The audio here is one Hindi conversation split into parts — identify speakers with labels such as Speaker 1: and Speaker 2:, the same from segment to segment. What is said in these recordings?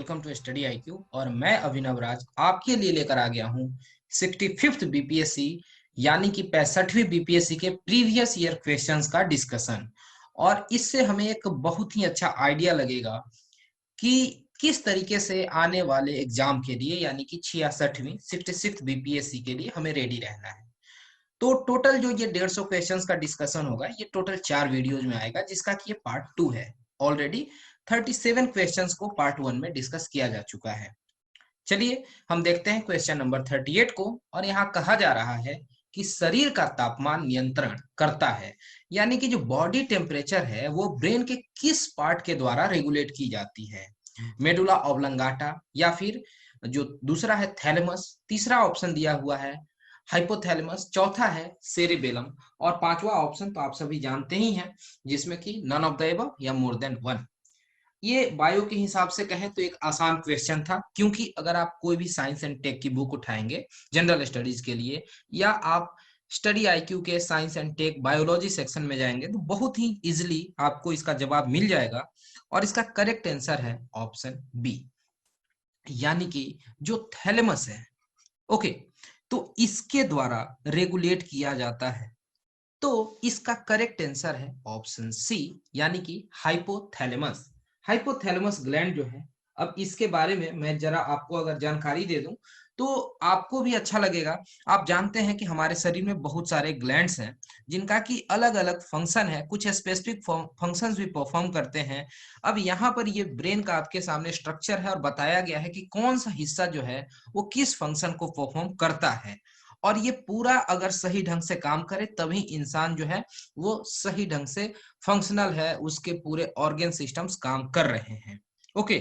Speaker 1: Welcome to study IQ. और मैं अभिनव राज आपके लिए लेकर आ गया हूँ 65th बीपीएससी यानी कि 65वीं बीपीएससी के प्रीवियस ईयर क्वेश्चंस का डिस्कशन। और इससे हमें एक बहुत ही अच्छा आइडिया लगेगा कि किस तरीके से आने वाले एग्जाम के लिए यानी कि 66वीं बीपीएससी के लिए हमें रेडी रहना है। तो टोटल जो ये 150 क्वेश्चंस का डिस्कशन होगा, ये टोटल 4 वीडियोज में आएगा, जिसका कि ये पार्ट 2 है। ऑलरेडी 37 क्वेश्चंस को पार्ट 1 में डिस्कस किया जा चुका है। चलिए हम देखते हैं क्वेश्चन नंबर 38 को। और यहाँ कहा जा रहा है कि शरीर का तापमान नियंत्रण करता है, यानी कि जो बॉडी टेम्परेचर है वो ब्रेन के किस पार्ट के द्वारा रेगुलेट की जाती है। मेडुला ऑब्लंगाटा, या फिर जो दूसरा है थैलेमस, तीसरा ऑप्शन दिया हुआ है हाइपोथैलेमस, चौथा है सेरिबेलम, और पांचवा ऑप्शन तो आप सभी जानते ही हैं, जिसमें कि नन ऑफ द एबव या मोर देन वन। ये बायो के हिसाब से कहें तो एक आसान क्वेश्चन था, क्योंकि अगर आप कोई भी साइंस एंड टेक की बुक उठाएंगे जनरल स्टडीज के लिए, या आप स्टडी आईक्यू के science and tech biology section में जाएंगे, तो बहुत ही इजिली आपको इसका जवाब मिल जाएगा। और इसका करेक्ट आंसर है ऑप्शन बी, यानी कि जो थैलेमस है। ओके, तो इसके द्वारा रेगुलेट किया जाता है। तो इसका करेक्ट आंसर है ऑप्शन सी, यानी कि हाइपोथैलेमस। हाइपोथैलेमस ग्लैंड जो है, अब इसके बारे में मैं जरा आपको अगर जानकारी दे दूं तो आपको भी अच्छा लगेगा। आप जानते हैं कि हमारे शरीर में बहुत सारे ग्लैंड्स हैं, जिनका कि अलग अलग फंक्शन है, कुछ स्पेसिफिक फंक्शंस भी परफॉर्म करते हैं। अब यहाँ पर ये ब्रेन का आपके सामने स्ट्रक्चर है और बताया गया है कि कौन सा हिस्सा जो है वो किस फंक्शन को परफॉर्म करता है। और ये पूरा अगर सही ढंग से काम करे तभी इंसान जो है वो सही ढंग से फंक्शनल है, उसके पूरे ऑर्गन सिस्टम्स काम कर रहे हैं। ओके,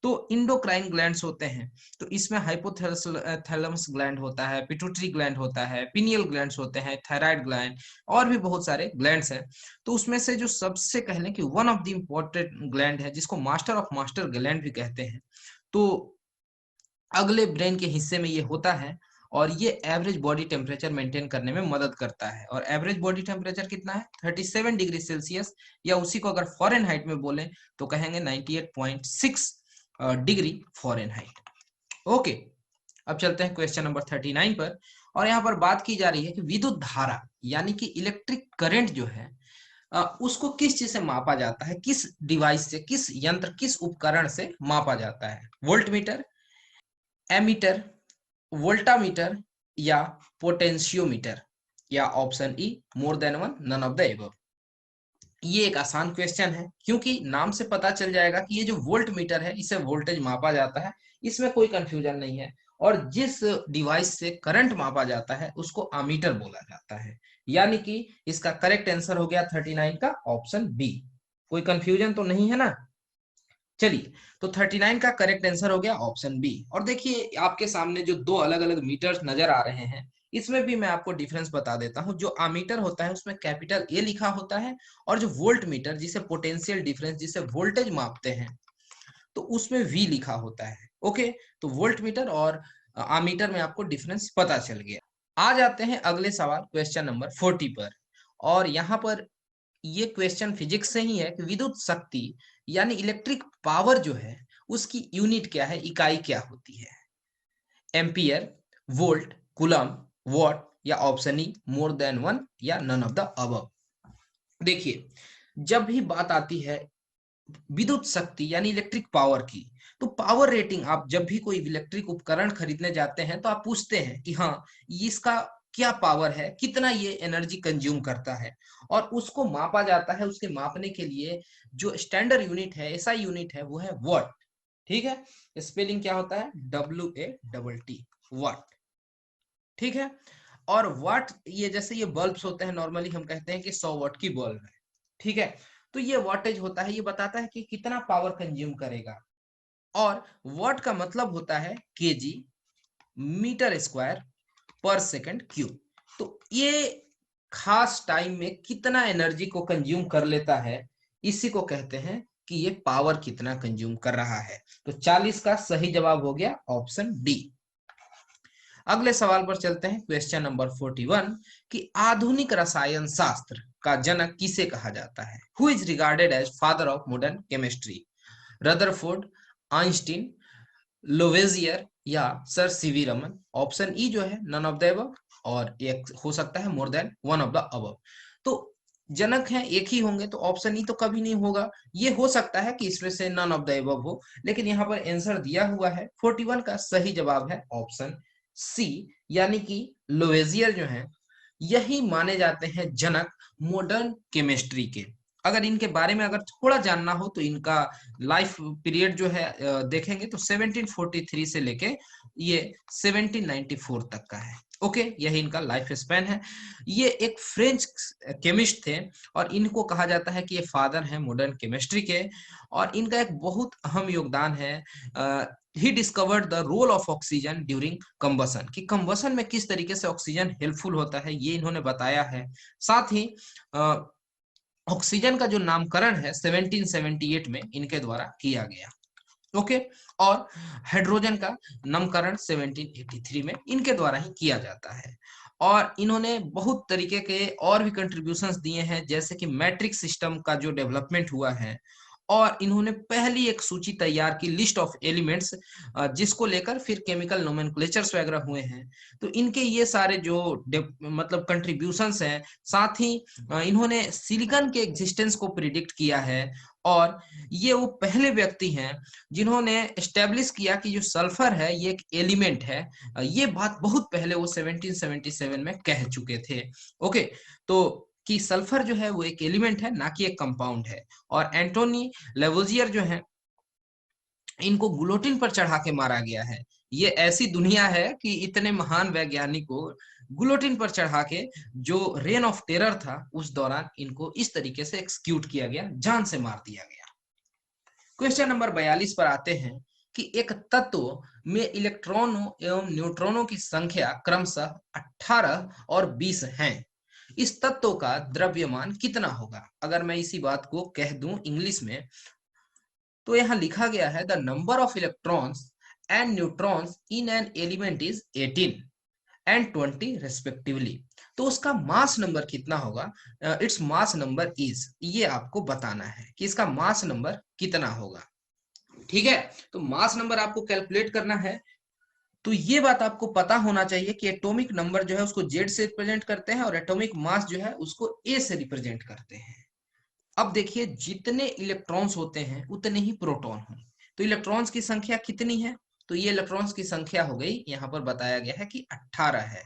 Speaker 1: तो इंडोक्राइन ग्लैंड्स होते हैं, तो इसमें हाइपोथैलेमस ग्लैंड होता है, पिट्यूटरी ग्लैंड होता है, पिनियल ग्लैंड्स होते हैं, थायराइड ग्लैंड, और भी बहुत सारे ग्लैंड्स हैं। तो उसमें से जो सबसे कह लें कि one of the important gland है, जिसको मास्टर ऑफ मास्टर ग्लैंड भी कहते हैं, तो अगले ब्रेन के हिस्से में ये होता है। और ये एवरेज बॉडी टेम्परेचर मेंटेन करने में मदद करता है। और एवरेज बॉडी टेम्परेचर कितना है? 37 डिग्री सेल्सियस, या उसी को अगर फॉरेन हाइट में बोलें तो कहेंगे 98.6 डिग्री फॉरेन हाइट। ओके, अब चलते हैं क्वेश्चन नंबर 39 पर। और यहाँ पर बात की जा रही है कि विद्युत धारा यानी कि इलेक्ट्रिक करंट जो है उसको किस चीज से मापा जाता है, किस डिवाइस से, किस यंत्र, किस उपकरण से मापा जाता है। वोल्टमीटर, एमीटर, वोल्टामीटर, या पोटेंशियोमीटर, या option E more than one, none of the above. ये एक आसान क्वेश्चन है, क्योंकि नाम से पता चल जाएगा कि ये जो वोल्ट मीटर है, इसे वोल्टेज मापा जाता है, इसमें कोई कंफ्यूजन नहीं है। और जिस डिवाइस से करंट मापा जाता है उसको अमीटर बोला जाता है। यानी कि इसका करेक्ट आंसर हो गया 39 का ऑप्शन बी। कोई कंफ्यूजन तो नहीं है ना? चलिए, तो 39 का करेक्ट आंसर हो गया ऑप्शन बी। और देखिए आपके सामने जो दो अलग अलग मीटर्स नजर आ रहे हैं, इसमें भी मैं आपको डिफरेंस बता देता हूं। जो अमीटर होता है उसमें कैपिटल ए लिखा होता है, और जो वोल्ट मीटर, जिसे पोटेंशियल डिफरेंस, जिसे वोल्टेज मापते हैं, तो उसमें वी लिखा होता है। ओके, तो वोल्ट मीटर और अमीटर में आपको डिफरेंस पता चल गया। आ जाते हैं अगले सवाल, क्वेश्चन नंबर 40 पर। और यहाँ पर ये क्वेश्चन फिजिक्स से ही है कि विद्युत शक्ति यानी इलेक्ट्रिक पावर जो है उसकी यूनिट क्या है, इकाई क्या होती है। एम्पियर, वोल्ट, कूलम, वॉट, या option E more than one, या नन ऑफ द अबव। देखिए, जब भी बात आती है विद्युत शक्ति यानी इलेक्ट्रिक पावर की, तो पावर रेटिंग, आप जब भी कोई इलेक्ट्रिक उपकरण खरीदने जाते हैं तो आप पूछते हैं कि हाँ इसका क्या पावर है, कितना ये एनर्जी कंज्यूम करता है, और उसको मापा जाता है। उसके मापने के लिए जो स्टैंडर्ड यूनिट है, ऐसा यूनिट है, वो है वॉट। ठीक है, स्पेलिंग क्या होता है? WATT, what. ठीक है, और वाट, ये जैसे ये बल्ब्स होते हैं, नॉर्मली हम कहते हैं कि 100 वाट की बल्ब है। ठीक है, तो ये वाटेज होता है, ये बताता है कि कितना पावर कंज्यूम करेगा। और वाट का मतलब होता है केजी मीटर स्क्वायर पर सेकंड क्यूब। तो ये खास टाइम में कितना एनर्जी को कंज्यूम कर लेता है, इसी को कहते हैं कि ये पावर कितना कंज्यूम कर रहा है। तो 40 का सही जवाब हो गया ऑप्शन डी। अगले सवाल पर चलते हैं, क्वेश्चन नंबर 41, कि आधुनिक रसायन शास्त्र का जनक किसे कहा जाता है। Who is regarded as father of modern chemistry? Rutherford, Einstein, Lavoisier या sir C V Raman. Option E जो है नन ऑफ द अबव, और एक हो सकता है मोर than one of the above. तो जनक हैं एक ही होंगे तो ऑप्शन ई तो कभी नहीं होगा। ये हो सकता है कि इसमें से नन ऑफ द अबव हो, लेकिन यहाँ पर आंसर दिया हुआ है 41 का सही जवाब है ऑप्शन सी, यानी कि लोवेजियर जो है यही माने जाते हैं जनक मॉडर्न केमिस्ट्री के। अगर इनके बारे में अगर थोड़ा जानना हो तो इनका लाइफ पीरियड जो है देखेंगे तो 1743 से लेके ये 1794 तक का है। ओके, यही इनका लाइफ स्पैन है। ये एक फ्रेंच केमिस्ट थे और इनको कहा जाता है कि ये फादर हैं मॉडर्न केमिस्ट्री के। और इनका एक बहुत अहम योगदान है, he discovered the role of oxygen during combustion, कि कंबसन में किस तरीके से ऑक्सीजन हेल्पफुल होता है ये इन्होंने बताया है। साथ ही ऑक्सीजन का जो नामकरण है 1778 में इनके द्वारा किया गया। ओके, और हाइड्रोजन का नामकरण 1783 में इनके द्वारा ही किया जाता है। और इन्होंने बहुत तरीके के और भी कंट्रीब्यूशंस दिए हैं, जैसे कि मैट्रिक सिस्टम का जो डेवलपमेंट हुआ है, और इन्होंने पहली एक सूची तैयार की लिस्ट ऑफ एलिमेंट्स, जिसको लेकर फिर केमिकल नोमेनक्लेचर्स वगैरह हुए हैं। तो इनके ये सारे जो मतलब कंट्रीब्यूशंस हैं, साथ ही इन्होंने सिलिकॉन के एग्जिस्टेंस को प्रिडिक्ट किया है। और ये वो पहले व्यक्ति हैं जिन्होंने एस्टेब्लिश किया कि जो सल्फर है ये एक एलिमेंट है। ये बात बहुत पहले वो 1777 में कह चुके थे। ओके, तो कि सल्फर जो है वो एक एलिमेंट है, ना कि एक कंपाउंड है। और एंटोनी लेवोजियर जो है इनको गुलोटिन पर चढ़ा के मारा गया है। ये ऐसी दुनिया है कि इतने महान वैज्ञानिक को गुलोटिन पर चढ़ा के, जो रेन ऑफ टेरर था उस दौरान, इनको इस तरीके से एक्सक्यूट किया गया, जान से मार दिया गया। क्वेश्चन नंबर 42 पर आते हैं कि एक तत्व में इलेक्ट्रॉनों एवं न्यूट्रॉनों की संख्या क्रमशः 18 और 20 हैं। इस तत्व का द्रव्यमान कितना होगा? अगर मैं इसी बात को कह दूं इंग्लिश में, तो यहाँ लिखा गया है the number of electrons and neutrons in an element is 18 and 20 respectively. तो उसका मास नंबर कितना होगा? इट्स मास नंबर इज, ये आपको बताना है कि इसका मास नंबर कितना होगा। ठीक है, तो मास नंबर आपको कैलकुलेट करना है। तो ये बात आपको पता होना चाहिए कि एटॉमिक नंबर जो है उसको जेड से रिप्रेजेंट करते हैं और एटॉमिक मास जो है उसको ए से रिप्रेजेंट करते हैं। अब देखिए, जितने इलेक्ट्रॉन्स होते हैं उतने ही प्रोटॉन होंगे। तो इलेक्ट्रॉन्स की संख्या कितनी है? तो ये इलेक्ट्रॉन्स की संख्या हो गई, यहाँ पर बताया गया है कि 18 है।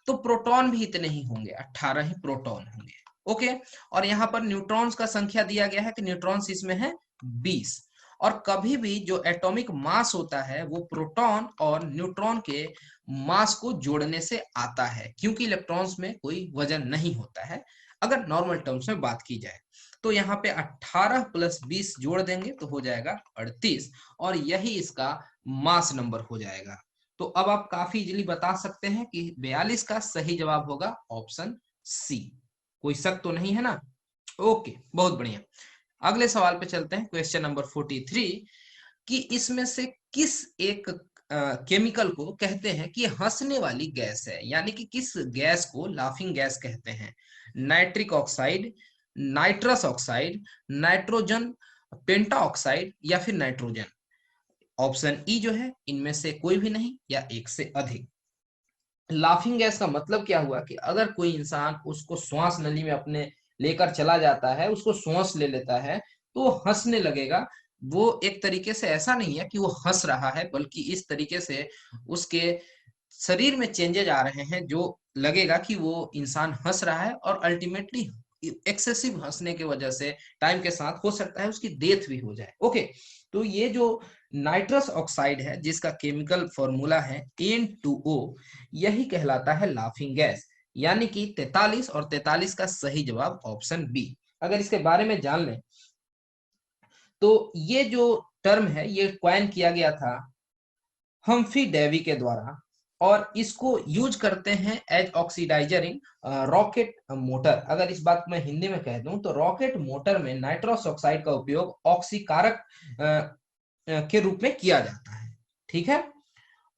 Speaker 1: तो प्रोटॉन भी इतने ही होंगे, 18 ही प्रोटॉन होंगे। ओके, और यहाँ पर न्यूट्रॉन्स का संख्या दिया गया है कि न्यूट्रॉन्स इसमें है 20। और कभी भी जो एटॉमिक मास होता है वो प्रोटॉन और न्यूट्रॉन के मास को जोड़ने से आता है, क्योंकि इलेक्ट्रॉन्स में कोई वजन नहीं होता है अगर नॉर्मल टर्म्स में बात की जाए। तो यहाँ पे 18 प्लस 20 जोड़ देंगे तो हो जाएगा 38, और यही इसका मास नंबर हो जाएगा। तो अब आप काफी इजीली बता सकते हैं कि 42 का सही जवाब होगा ऑप्शन सी। कोई शक तो नहीं है ना? ओके, बहुत बढ़िया। अगले सवाल पे चलते हैं, क्वेश्चन नंबर 43, कि इसमें से किस एक केमिकल को कहते हैं कि हंसने वाली गैस है, यानी कि किस गैस को लाफिंग गैस कहते हैं? Nitric oxide, nitrous oxide, nitrogen पेंटा ऑक्साइड, या फिर नाइट्रोजन? ऑप्शन ई जो है इनमें से कोई भी नहीं या एक से अधिक। लाफिंग गैस का मतलब क्या हुआ कि अगर कोई इंसान उसको श्वास नली में अपने लेकर चला जाता है, उसको श्वास ले लेता है, तो वो हंसने लगेगा। वो एक तरीके से ऐसा नहीं है कि वो हंस रहा है, बल्कि इस तरीके से उसके शरीर में चेंजेज आ रहे हैं जो लगेगा कि वो इंसान हंस रहा है, और अल्टीमेटली एक्सेसिव हंसने की वजह से टाइम के साथ हो सकता है उसकी डेथ भी हो जाए। ओके, तो ये जो नाइट्रस ऑक्साइड है जिसका केमिकल फॉर्मूला है N2O, यही कहलाता है लाफिंग गैस, यानी कि 43, और 43 का सही जवाब ऑप्शन बी। अगर इसके बारे में जान लें तो ये जो टर्म है ये क्वाइन किया गया था हम्फ्री डेवी के द्वारा, और इसको यूज करते हैं एज ऑक्सीडाइजर इन रॉकेट मोटर। अगर इस बात को मैं हिंदी में कह दूं तो रॉकेट मोटर में नाइट्रस ऑक्साइड का उपयोग ऑक्सीकारक के रूप में किया जाता है। ठीक है,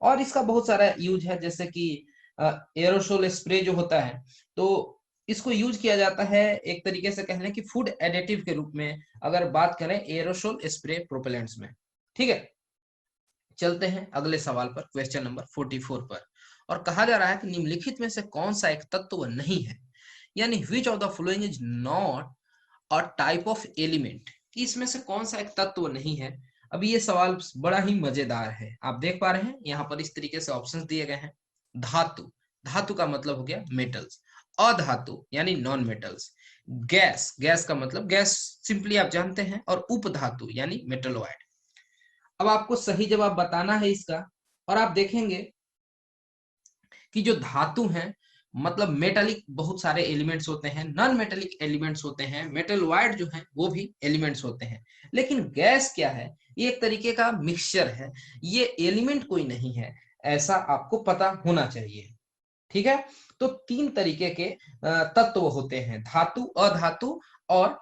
Speaker 1: और इसका बहुत सारा यूज है, जैसे कि एरोसोल स्प्रे जो होता है, तो इसको यूज किया जाता है एक तरीके से कह लें कि फूड एडिटिव के रूप में, अगर बात करें एरोसोल स्प्रे प्रोपेलेंट्स में। ठीक है, चलते हैं अगले सवाल पर, क्वेश्चन नंबर 44 पर। और कहा जा रहा है कि निम्नलिखित में से कौन सा एक तत्व नहीं है, यानी which of the following is not a type of element, कि इसमें से कौन सा एक तत्व नहीं है। अभी ये सवाल बड़ा ही मजेदार है। आप देख पा रहे हैं यहाँ पर इस तरीके से ऑप्शंस दिए गए हैं। धातु, धातु का मतलब हो गया मेटल्स। अधातु यानी नॉन मेटल्स। गैस, गैस का मतलब गैस सिंपली आप जानते हैं। और उपधातु यानी मेटलॉइड। अब आपको सही जवाब बताना है इसका। और आप देखेंगे कि जो धातु हैं मतलब मेटालिक बहुत सारे एलिमेंट्स होते हैं, नॉन मेटालिक एलिमेंट्स होते हैं, मेटलॉइड जो हैं वो भी एलिमेंट्स होते हैं। लेकिन गैस क्या है, ये एक तरीके का मिक्सचर है, ये एलिमेंट कोई नहीं है, ऐसा आपको पता होना चाहिए। ठीक है, तो तीन तरीके के तत्व होते हैं, धातु, अधातु और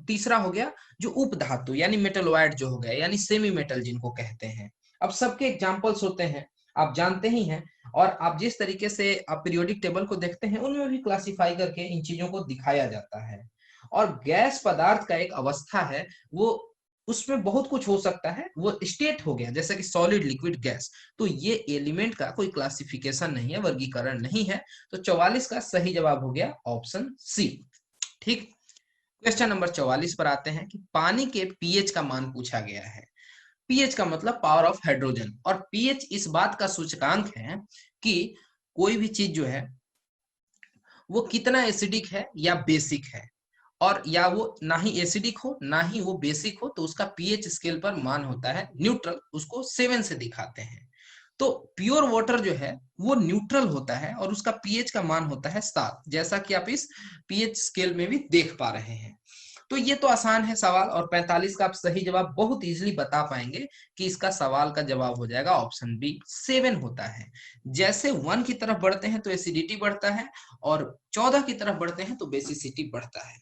Speaker 1: तीसरा हो गया जो उपधातु यानी मेटलॉइड जो हो गया, यानी सेमी मेटल जिनको कहते हैं। अब सबके एग्जांपल्स होते हैं, आप जानते ही हैं। और आप जिस तरीके से आप पीरियोडिक टेबल को देखते हैं उनमें भी क्लासिफाई करके इन चीजों को दिखाया जाता है। और गैस पदार्थ का एक अवस्था है, वो उसमें बहुत कुछ हो सकता है, वो स्टेट हो गया जैसे कि सॉलिड, लिक्विड, गैस। तो ये एलिमेंट का कोई क्लासिफिकेशन नहीं है, वर्गीकरण नहीं है। तो 44 का सही जवाब हो गया ऑप्शन सी। ठीक, क्वेश्चन नंबर 44 पर आते हैं कि पानी के पीएच का मान पूछा गया है। पीएच का मतलब पावर ऑफ हाइड्रोजन, और पीएच इस बात का सूचकांक है कि कोई भी चीज जो है वो कितना एसिडिक है या बेसिक है। और या वो ना ही एसिडिक हो ना ही वो बेसिक हो, तो उसका पीएच स्केल पर मान होता है न्यूट्रल, उसको 7 से दिखाते हैं। तो प्योर वाटर जो है वो न्यूट्रल होता है और उसका पीएच का मान होता है 7, जैसा कि आप इस पीएच स्केल में भी देख पा रहे हैं। तो ये तो आसान है सवाल, और 45 का आप सही जवाब बहुत इजीली बता पाएंगे कि इसका सवाल का जवाब हो जाएगा ऑप्शन बी, 7 होता है। जैसे 1 की तरफ बढ़ते हैं तो एसिडिटी बढ़ता है, और 14 की तरफ बढ़ते हैं तो बेसिसिटी बढ़ता है।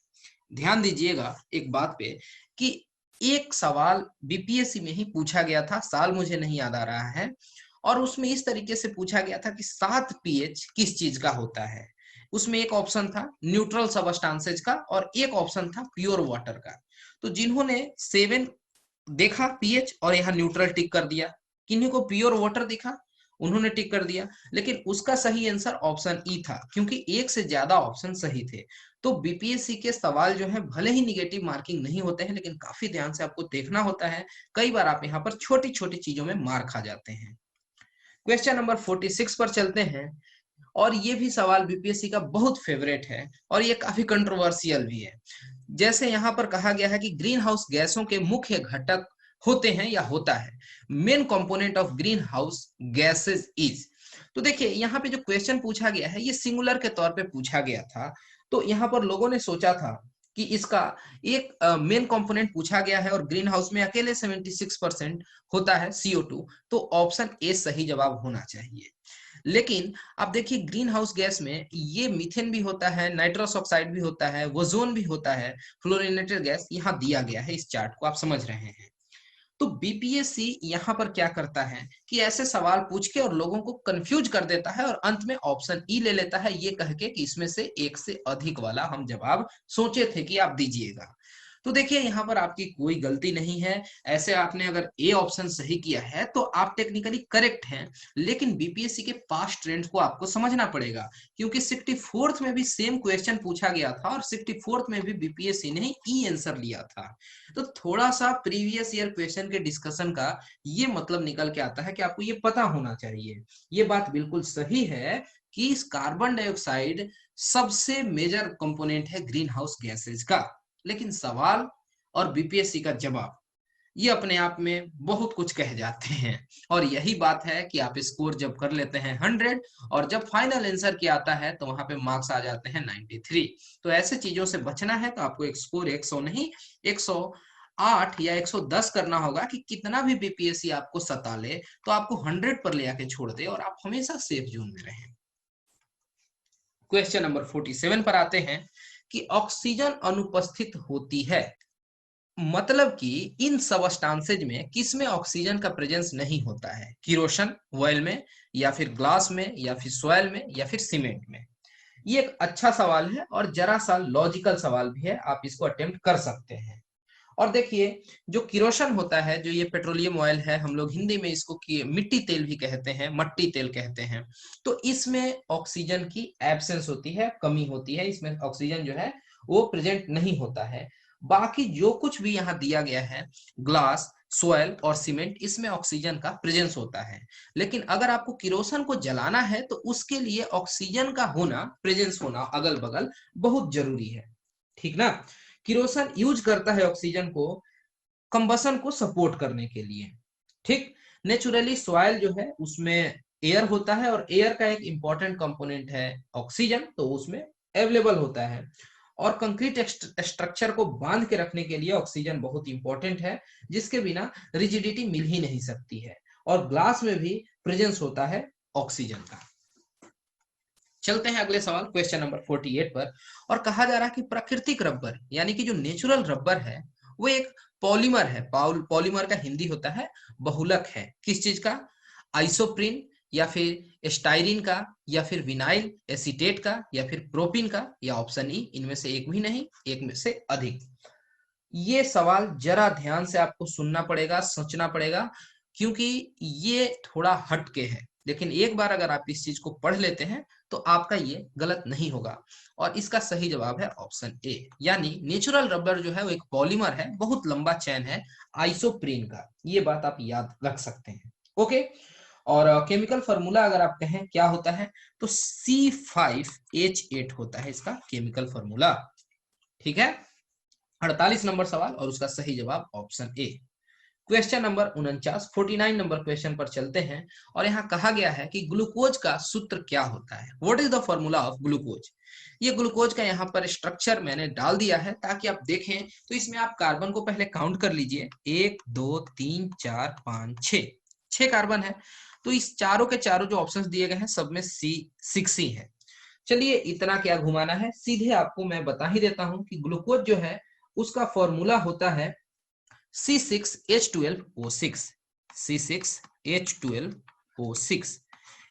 Speaker 1: ध्यान दीजिएगा एक बात पे कि एक सवाल बीपीएससी में ही पूछा गया था, साल मुझे नहीं याद आ रहा है, और उसमें इस तरीके से पूछा गया था कि 7 पीएच किस चीज का होता है। उसमें एक ऑप्शन था न्यूट्रल सबस्टांसेज का और एक ऑप्शन था प्योर वाटर का। तो जिन्होंने 7 देखा पीएच और यहाँ न्यूट्रल टिक कर दिया, किन्हीं को प्योर वाटर दिखा उन्होंने टिक कर दिया, लेकिन उसका सही आंसर ऑप्शन ई था, क्योंकि एक से ज्यादा ऑप्शन सही थे। तो बीपीएससी के सवाल जो है भले ही निगेटिव मार्किंग नहीं होते हैं, लेकिन काफी ध्यान से आपको देखना होता है। कई बार आप यहाँ पर छोटी छोटी चीजों में मार खा जाते हैं। क्वेश्चन नंबर 46 पर चलते हैं। और ये भी सवाल बीपीएससी का बहुत फेवरेट है और ये काफी कंट्रोवर्शियल भी है। जैसे यहाँ पर कहा गया है कि ग्रीन हाउस गैसों के मुख्य घटक होते हैं या होता है, main component of green house gases is. तो देखिए यहाँ पे जो क्वेश्चन पूछा गया है ये सिंगुलर के तौर पे पूछा गया था। तो यहाँ पर लोगों ने सोचा था कि इसका एक मेन कंपोनेंट पूछा गया है और ग्रीन हाउस में अकेले 76% होता है CO2, तो ऑप्शन ए सही जवाब होना चाहिए। लेकिन आप देखिए ग्रीन हाउस गैस में ये मीथेन भी होता है, नाइट्रस ऑक्साइड भी होता है, ओजोन भी होता है, फ्लोरिनेटेड गैस यहाँ दिया गया है, इस चार्ट को आप समझ रहे हैं। तो बीपीएससी यहाँ पर क्या करता है कि ऐसे सवाल पूछ के और लोगों को कंफ्यूज कर देता है और अंत में ऑप्शन ई ले लेता है, ये कह के कि इसमें से एक से अधिक वाला हम जवाब सोचे थे कि आप दीजिएगा। तो देखिए यहाँ पर आपकी कोई गलती नहीं है। ऐसे आपने अगर ए ऑप्शन सही किया है तो आप टेक्निकली करेक्ट हैं, लेकिन बीपीएससी के पास्ट ट्रेंड को आपको समझना पड़ेगा, क्योंकि 64th में भी सेम क्वेश्चन पूछा गया था और 64th में भी बीपीएससी ने ई आंसर लिया था। तो थोड़ा सा प्रीवियस ईयर क्वेश्चन के डिस्कशन का ये मतलब निकल के आता है कि आपको ये पता होना चाहिए। ये बात बिल्कुल सही है कि कार्बन डाइऑक्साइड सबसे मेजर कंपोनेंट है ग्रीन हाउस गैसेज का, लेकिन सवाल और बीपीएससी का जवाब ये अपने आप में बहुत कुछ कह जाते हैं। और यही बात है कि आप स्कोर जब कर लेते हैं 100 और जब फाइनल आंसर की आता है तो वहां पे मार्क्स आ जाते हैं 93। तो ऐसे चीजों से बचना है तो आपको एक स्कोर 100 नहीं 108 या 110 करना होगा कि कितना भी बीपीएससी आपको सता ले तो आपको 100 पर ले आके छोड़ दे और आप हमेशा सेफ जोन में रहें। क्वेश्चन नंबर 47 पर आते हैं कि ऑक्सीजन अनुपस्थित होती है, मतलब कि इन सबस्टांसेज में किसमें ऑक्सीजन का प्रेजेंस नहीं होता है, किरोसन ऑयल में या फिर ग्लास में या फिर सॉइल में या फिर सीमेंट में। ये एक अच्छा सवाल है और जरा सा लॉजिकल सवाल भी है, आप इसको अटेम्प्ट कर सकते हैं। और देखिए जो किरोसिन होता है, जो ये पेट्रोलियम ऑयल है, हम लोग हिंदी में इसको मिट्टी तेल भी कहते हैं, मट्टी तेल कहते हैं। तो इसमें ऑक्सीजन की एब्सेंस होती है, कमी होती है, इसमें ऑक्सीजन जो है वो प्रेजेंट नहीं होता है। बाकी जो कुछ भी यहाँ दिया गया है, ग्लास, सोयल और सीमेंट, इसमें ऑक्सीजन का प्रेजेंस होता है। लेकिन अगर आपको किरोसिन को जलाना है तो उसके लिए ऑक्सीजन का होना, प्रेजेंस होना अगल बगल बहुत जरूरी है, ठीक ना। किरोसिन यूज करता है ऑक्सीजन को कंबसन को सपोर्ट करने के लिए, ठीक। नेचुरली सॉइल जो है उसमें एयर होता है और एयर का एक इंपॉर्टेंट कंपोनेंट है ऑक्सीजन, तो उसमें अवेलेबल होता है। और कंक्रीट स्ट्रक्चर को बांध के रखने के लिए ऑक्सीजन बहुत इंपॉर्टेंट है, जिसके बिना रिजिडिटी मिल ही नहीं सकती है। और ग्लास में भी प्रेजेंस होता है ऑक्सीजन का। चलते हैं अगले सवाल, क्वेश्चन नंबर 48 पर। और कहा जा रहा है कि प्राकृतिक रबर यानी कि जो नेचुरल रबर है वो एक पॉलीमर है। पॉलीमर का हिंदी होता है बहुलक है। किस चीज का? आइसोप्रीन या फिर स्टाइरिन का या फिर विनाइल एसीटेट का या फिर प्रोपिन का या ऑप्शन ई, इनमें से एक भी नहीं, एक में से अधिक। ये सवाल जरा ध्यान से आपको सुनना पड़ेगा, सोचना पड़ेगा, क्योंकि ये थोड़ा हटके है। लेकिन एक बार अगर आप इस चीज को पढ़ लेते हैं तो आपका ये गलत नहीं होगा। और इसका सही जवाब है ऑप्शन ए, यानी नेचुरल रबर जो है वो एक पॉलीमर है, बहुत लंबा चेन है आइसोप्रीन का। ये बात आप याद रख सकते हैं, ओके। और केमिकल फॉर्मूला अगर आप कहें क्या होता है, तो C5H8 होता है इसका केमिकल फॉर्मूला, ठीक है। 48 नंबर सवाल और उसका सही जवाब option A. Question number 49 number question पर चलते हैं। और यहाँ कहा गया है कि ग्लूकोज का सूत्र क्या होता है, what is the formula of glucose. ये ग्लूकोज का यहाँ पर स्ट्रक्चर मैंने डाल दिया है ताकि आप देखें। तो इसमें आप कार्बन को पहले काउंट कर लीजिए, 1 2 3 4 5 6 कार्बन है। तो इस चारों के चारों जो ऑप्शंस दिए गए हैं सब में C6 ही है। चलिए इतना क्या घुमाना है, सीधे आपको मैं बता ही देता हूं कि ग्लूकोज जो है उसका फॉर्मूला होता है C6H12O6, C6H12O6।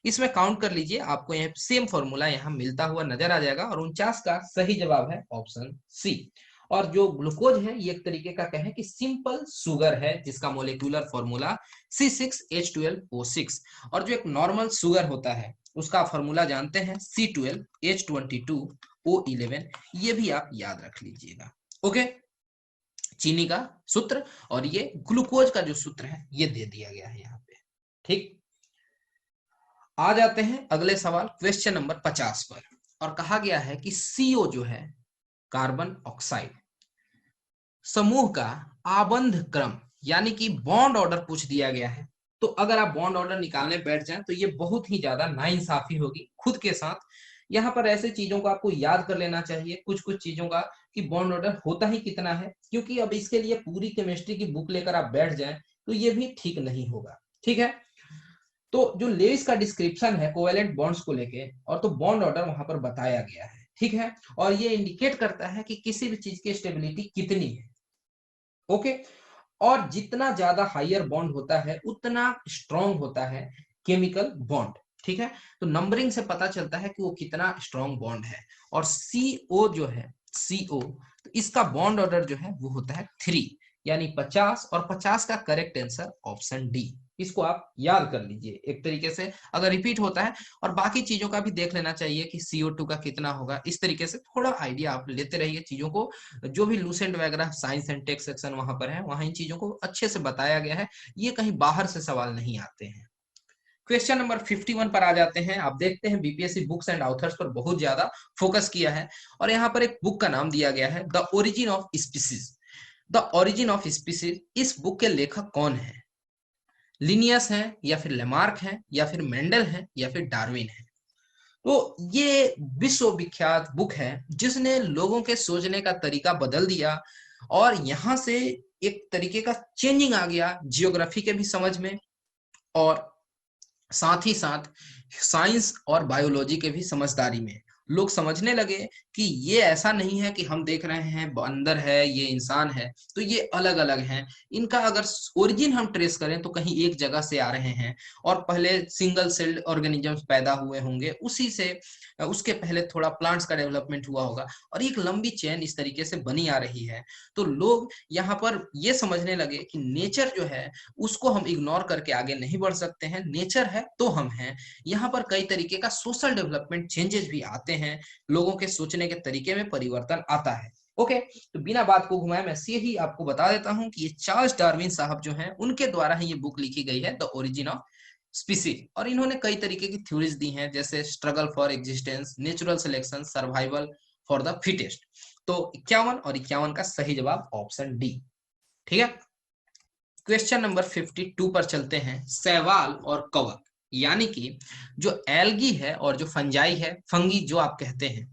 Speaker 1: इसमें काउंट कर लीजिए, आपको यह सेम फॉर्मूला यहाँ मिलता हुआ नजर आ जाएगा। और 49 का सही जवाब है ऑप्शन सी। और जो ग्लूकोज है ये एक तरीके का कहें कि सिंपल शुगर है, जिसका मोलिकुलर फॉर्मूला C6H12O6। और जो एक नॉर्मल शुगर होता है उसका फॉर्मूला जानते हैं C12H22O11। ये भी आप याद रख लीजिएगा, ओके। चीनी का सूत्र और ये ग्लूकोज का जो सूत्र है ये दे दिया गया है यहाँ पे, ठीक। आ जाते हैं अगले सवाल, क्वेश्चन नंबर 50 पर। और कहा गया है कि CO जो है कार्बन ऑक्साइड समूह का आबंध क्रम यानी कि बॉन्ड ऑर्डर पूछ दिया गया है। तो अगर आप बॉन्ड ऑर्डर निकालने बैठ जाएं तो ये बहुत ही ज्यादा नाइंसाफी होगी खुद के साथ। यहाँ पर ऐसे चीजों को आपको याद कर लेना चाहिए, कुछ कुछ चीजों का, कि बॉन्ड ऑर्डर होता ही कितना है। क्योंकि अब इसके लिए पूरी केमिस्ट्री की बुक लेकर आप बैठ जाएं तो ये भी ठीक नहीं होगा, ठीक है। तो जो लेविस का डिस्क्रिप्शन है कोवेलेंट बॉन्ड्स को लेके, और तो बॉन्ड ऑर्डर वहां पर बताया गया है, ठीक है। और ये इंडिकेट करता है कि किसी भी चीज की स्टेबिलिटी कितनी है, ओके। और जितना ज्यादा हायर बॉन्ड होता है उतना स्ट्रॉन्ग होता है केमिकल बॉन्ड, ठीक है। तो नंबरिंग से पता चलता है कि वो कितना स्ट्रॉन्ग बॉन्ड है। और CO जो है CO, तो इसका बॉन्ड ऑर्डर जो है वो होता है 3, यानी 50। और 50 का करेक्ट आंसर ऑप्शन डी। इसको आप याद कर लीजिए एक तरीके से, अगर रिपीट होता है। और बाकी चीजों का भी देख लेना चाहिए कि CO2 का कितना होगा, इस तरीके से थोड़ा आइडिया आप लेते रहिए चीजों को। जो भी लूसेंट वगैरह साइंस एंड टेक सेक्शन वहां पर है, वहां इन चीजों को अच्छे से बताया गया है, ये कहीं बाहर से सवाल नहीं आते हैं। क्वेश्चन नंबर 51 पर आ जाते हैं। आप देखते हैं बीपीएससी बुक्स एंड ऑथर्स पर बहुत ज्यादा फोकस किया है। और यहाँ पर एक बुक का नाम दिया गया है the origin of species. The origin of species, इस बुक के लेखक कौन है? लिनियस है या फिर लेमार्क है या फिर मेंडल है या फिर डार्विन है? तो ये विश्वविख्यात बुक है जिसने लोगों के सोचने का तरीका बदल दिया। और यहां से एक तरीके का चेंजिंग आ गया जियोग्राफी के भी समझ में, और साथ ही साथ साइंस और बायोलॉजी के भी समझदारी में। लोग समझने लगे कि ये ऐसा नहीं है कि हम देख रहे हैं बंदर है, ये इंसान है, तो ये अलग अलग हैं। इनका अगर ओरिजिन हम ट्रेस करें तो कहीं एक जगह से आ रहे हैं और पहले सिंगल सेल्ड ऑर्गेनिजम्स पैदा हुए होंगे, उसी से उसके पहले थोड़ा प्लांट्स का डेवलपमेंट हुआ होगा और एक लंबी चेन इस तरीके से बनी आ रही है। तो लोग यहाँ पर ये समझने लगे कि नेचर जो है उसको हम इग्नोर करके आगे नहीं बढ़ सकते हैं, नेचर है तो हम हैं। यहाँ पर कई तरीके का सोशल डेवलपमेंट चेंजेस भी आते हैं, लोगों के सोचने के तरीके में परिवर्तन आता है। ओके, तो बिना बात को घुमाए मैं सीधे ही आपको बता देता हूं कि ये चार्ल्स डार्विन साहब जो हैं उनके द्वारा ही ये बुक लिखी गई है, द ओरिजिन ऑफ स्पीसीज। और इन्होंने कई तरीके की थ्योरीज दी हैं, जैसे struggle for existence, natural selection, survival for the fittest. तो 51 और 51 का सही जवाब ऑप्शन डी। ठीक है, क्वेश्चन नंबर 52 पर चलते हैं। शैवाल और कवक यानी कि जो एल्गी है और जो फंजाई है, फंगी जो आप कहते हैं,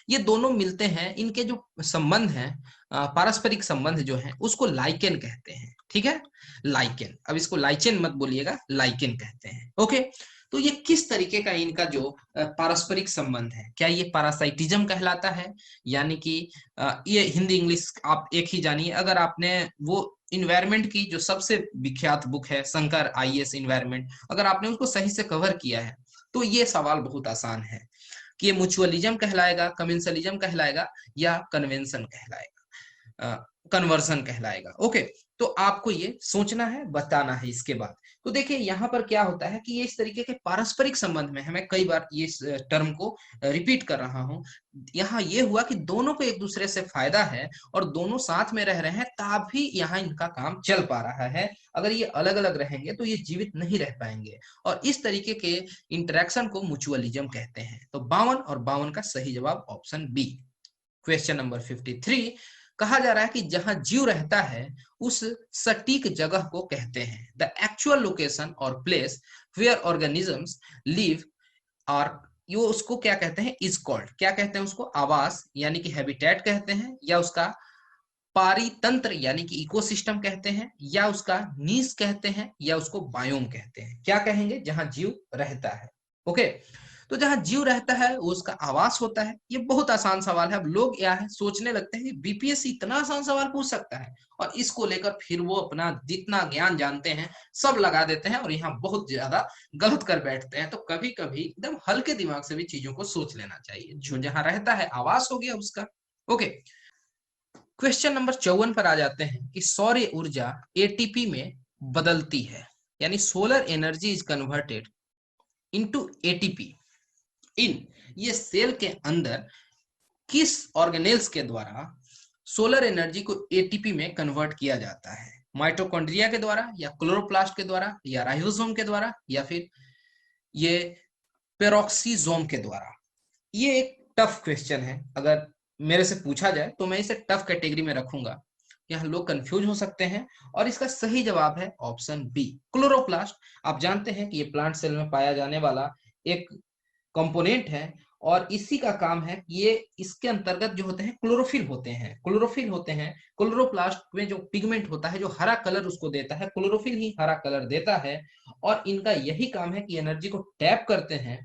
Speaker 1: ये दोनों मिलते हैं। इनके जो संबंध है, पारस्परिक संबंध जो है, उसको लाइकेन कहते हैं। ठीक है, लाइकेन। अब इसको लाइचेन मत बोलिएगा, लाइकेन कहते हैं। ओके, तो ये किस तरीके का इनका जो पारस्परिक संबंध है, क्या ये पैरासाइटिज्म कहलाता है? यानी कि ये हिंदी इंग्लिश आप एक ही जानिए। अगर आपने वो इन्वायरमेंट की जो सबसे विख्यात बुक है शंकर आईएएस इन्वायरमेंट, अगर आपने उसको सही से कवर किया है तो ये सवाल बहुत आसान है कि ये म्यूचुअलिज्म कहलाएगा, कमेंसलिज्म कहलाएगा, या कन्वेंशन कहलाएगा, कन्वर्सन कहलाएगा। ओके, तो आपको ये सोचना है, बताना है इसके बाद। तो देखिए यहाँ पर क्या होता है कि ये इस तरीके के पारस्परिक संबंध में है, मैं कई बार ये टर्म को रिपीट कर रहा हूँ। यहाँ ये हुआ कि दोनों को एक दूसरे से फायदा है और दोनों साथ में रह रहे हैं, तभी यहाँ इनका काम चल पा रहा है। अगर ये अलग अलग रहेंगे तो ये जीवित नहीं रह पाएंगे, और इस तरीके के इंटरेक्शन को म्यूचुअलिज्म कहते हैं। तो 52 और 52 का सही जवाब ऑप्शन बी। क्वेश्चन नंबर 53, कहा जा रहा है कि जहां जीव रहता है उस सटीक जगह को कहते हैं, द एक्चुअल लोकेशन और प्लेस वेयर ऑर्गेनिजम्स लिव, और ये उसको क्या कहते हैं, इज कॉल्ड, क्या कहते हैं उसको, आवास यानी कि हैबिटेट कहते हैं, या उसका पारितंत्र यानी कि इकोसिस्टम कहते हैं, या उसका नीश कहते हैं, या उसको बायोम कहते हैं। क्या कहेंगे, जहां जीव रहता है। ओके, तो जहां जीव रहता है वो उसका आवास होता है। ये बहुत आसान सवाल है। अब लोग यहाँ सोचने लगते हैं कि बीपीएससी इतना आसान सवाल पूछ सकता है, और इसको लेकर फिर वो अपना जितना ज्ञान जानते हैं सब लगा देते हैं और यहाँ बहुत ज्यादा गलत कर बैठते हैं। तो कभी कभी एकदम हल्के दिमाग से भी चीजों को सोच लेना चाहिए। जो जहां रहता है आवास हो गया उसका। ओके, क्वेश्चन नंबर 54 पर आ जाते हैं कि सौर ऊर्जा एटीपी में बदलती है, यानी solar energy is converted into ATP in, ये सेल के अंदर किस ऑर्गेनेल्स के द्वारा सोलर एनर्जी को एटीपी में कन्वर्ट किया जाता है? माइटोकॉन्ड्रिया के द्वारा, या क्लोरोप्लास्ट के द्वारा, या राइबोसोम के द्वारा, या फिर ये पेरोक्सीसोम के द्वारा? ये एक टफ क्वेश्चन है। अगर मेरे से पूछा जाए तो मैं इसे टफ कैटेगरी में रखूंगा। यहाँ लोग कंफ्यूज हो सकते हैं, और इसका सही जवाब है ऑप्शन बी, क्लोरोप्लास्ट। आप जानते हैं कि ये प्लांट सेल में पाया जाने वाला एक कंपोनेंट है, और इसी का काम है कि ये इसके अंतर्गत जो होते हैं क्लोरोफिल होते हैं, क्लोरोफिल होते हैं। क्लोरोप्लास्ट में जो पिगमेंट होता है जो हरा कलर उसको देता है, क्लोरोफिल ही हरा कलर देता है, और इनका यही काम है कि एनर्जी को टैप करते हैं,